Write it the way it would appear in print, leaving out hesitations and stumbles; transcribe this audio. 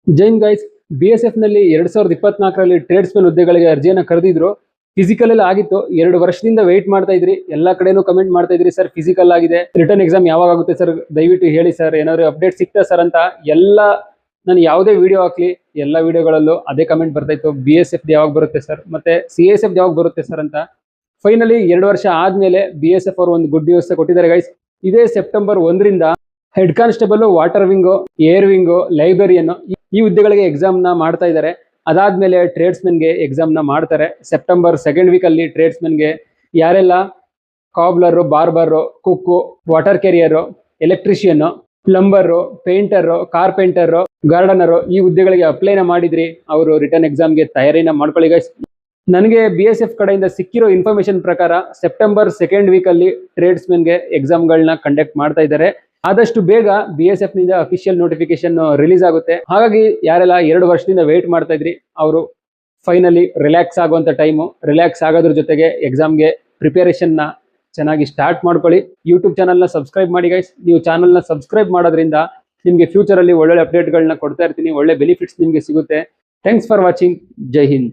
Jain guys, BSF ನಲ್ಲಿ 2024ರಲ್ಲಿ tradesman ಹುದ್ದೆಗಳಿಗೆ ಅರ್ಜಿಯನ್ನು ಕರೆದಿದ್ರು. ಫಿಸಿಕಲ್ ಅಲ್ಲಿ ಆಗಿತ್ತು. 2 ವರ್ಷದಿಂದ ವೇಟ್ ಮಾಡ್ತಾ ಇದ್ರಿ. ಎಲ್ಲಾ ಕಡೆನೂ ಕಮೆಂಟ್ ಮಾಡ್ತಾ ಇದ್ರಿ, ಸರ್ ಫಿಸಿಕಲ್ ಆಗಿದೆ, ರಿಟರ್ನ್ ಎಕ್ಸಾಮ್ ಯಾವಾಗ ಆಗುತ್ತೆ ಸರ್, ದಯವಿಟ್ಟು ಹೇಳಿ ಸರ್, ಏನಾದ್ರು ಅಪ್ಡೇಟ್ ಸಿಗ್ತಾ ಸರ್ ಅಂತ. ನಾನು ಯಾವುದೇ ವಿಡಿಯೋ ಹಾಕ್ಲಿ ಎಲ್ಲ ವಿಡಿಯೋಗಳಲ್ಲೂ ಅದೇ ಕಮೆಂಟ್ ಬರ್ತಾ ಇತ್ತು, BSF ಯಾವಾಗ ಬರುತ್ತೆ ಸರ್, ಮತ್ತೆ CSF ಯಾವಾಗ ಬರುತ್ತೆ ಸರ್ ಅಂತ. ಫೈನಲಿ 2 ವರ್ಷ ಆದ್ಮೇಲೆ BSF ಅವರು ಒಂದು ಗುಡ್ ನ್ಯೂಸ್ ಕೊಟ್ಟಿದ್ದಾರೆ ಗೈಸ್. ಇದೇ ಸೆಪ್ಟೆಂಬರ್ 1ರಿಂದ head constable, water wing, air wing, librarian ಈ ಹುದ್ದೆಗಳಿಗೆ ಎಕ್ಸಾಮ್ ನ ಮಾಡ್ತಾ ಇದ್ದಾರೆ. ಅದಾದ್ಮೇಲೆ ಟ್ರೇಡ್ಸ್ಮನ್ ಗೆ ಎಕ್ಸಾಮ್ ನ ಮಾಡ್ತಾರೆ. ಸೆಪ್ಟೆಂಬರ್ 2nd ವೀಕ್ ಅಲ್ಲಿ ಟ್ರೇಡ್ಸ್ಮನ್ ಗೆ ಯಾರೆಲ್ಲ cobbler, barber, cook, water carrier, electrician, plumber, painter, carpenter, gardener ಈ ಹುದ್ದೆಗಳಿಗೆ ಅಪ್ಲೈನ ಮಾಡಿದ್ರಿ, ಅವರು ರಿಟರ್ನ್ ಎಕ್ಸಾಮ್ಗೆ ತಯಾರಿನ ಮಾಡ್ಕೊಳ್ಳಿ ಗೈಸ್. ನನಗೆ BSF ಕಡೆಯಿಂದ ಸಿಕ್ಕಿರೋ ಇನ್ಫಾರ್ಮೇಶನ್ ಪ್ರಕಾರ ಸೆಪ್ಟೆಂಬರ್ 2nd ವೀಕ್ ಅಲ್ಲಿ ಟ್ರೇಡ್ಸ್ಮನ್ ಗೆ ಎಕ್ಸಾಮ್ಗಳನ್ನ ಕಂಡಕ್ಟ್ ಮಾಡ್ತಾ ಇದ್ದಾರೆ. ಆದಷ್ಟು ಬೇಗ BSF ನಿಂದ ಅಫಿಷಿಯಲ್ ನೋಟಿಫಿಕೇಶನ್ ರಿಲೀಸ್ ಆಗುತ್ತೆ. ಹಾಗಾಗಿ ಯಾರೆಲ್ಲ 2 ವರ್ಷದಿಂದ ವೇಟ್ ಮಾಡ್ತಾ ಇದ್ರಿ, ಅವರು ಫೈನಲಿ ರಿಲ್ಯಾಕ್ಸ್ ಆಗುವಂತ ಟೈಮು. ರಿಲ್ಯಾಕ್ಸ್ ಆಗೋದ್ರ ಜೊತೆಗೆ ಎಕ್ಸಾಮ್ಗೆ ಪ್ರಿಪೇರೇಷನ್ ನ ಚೆನ್ನಾಗಿ ಸ್ಟಾರ್ಟ್ ಮಾಡ್ಕೊಳ್ಳಿ. ಯೂಟ್ಯೂಬ್ ಚಾನಲ್ನ ಸಬ್ಸ್ಕ್ರೈಬ್ ಮಾಡಿ ಗೈಸ್. ನೀವು ಚಾನಲ್ನ ಸಬ್ಸ್ಕ್ರೈಬ್ ಮಾಡೋದ್ರಿಂದ ನಿಮಗೆ ಫ್ಯೂಚರ್ ಅಲ್ಲಿ ಒಳ್ಳೊಳ್ಳೆ ಅಪ್ಡೇಟ್ಗಳನ್ನ ಕೊಡ್ತಾ ಇರ್ತೀನಿ, ಒಳ್ಳೆ ಬೆನಿಫಿಟ್ಸ್ ನಿಮಗೆ ಸಿಗುತ್ತೆ. Thanks for watching. Jai Hind.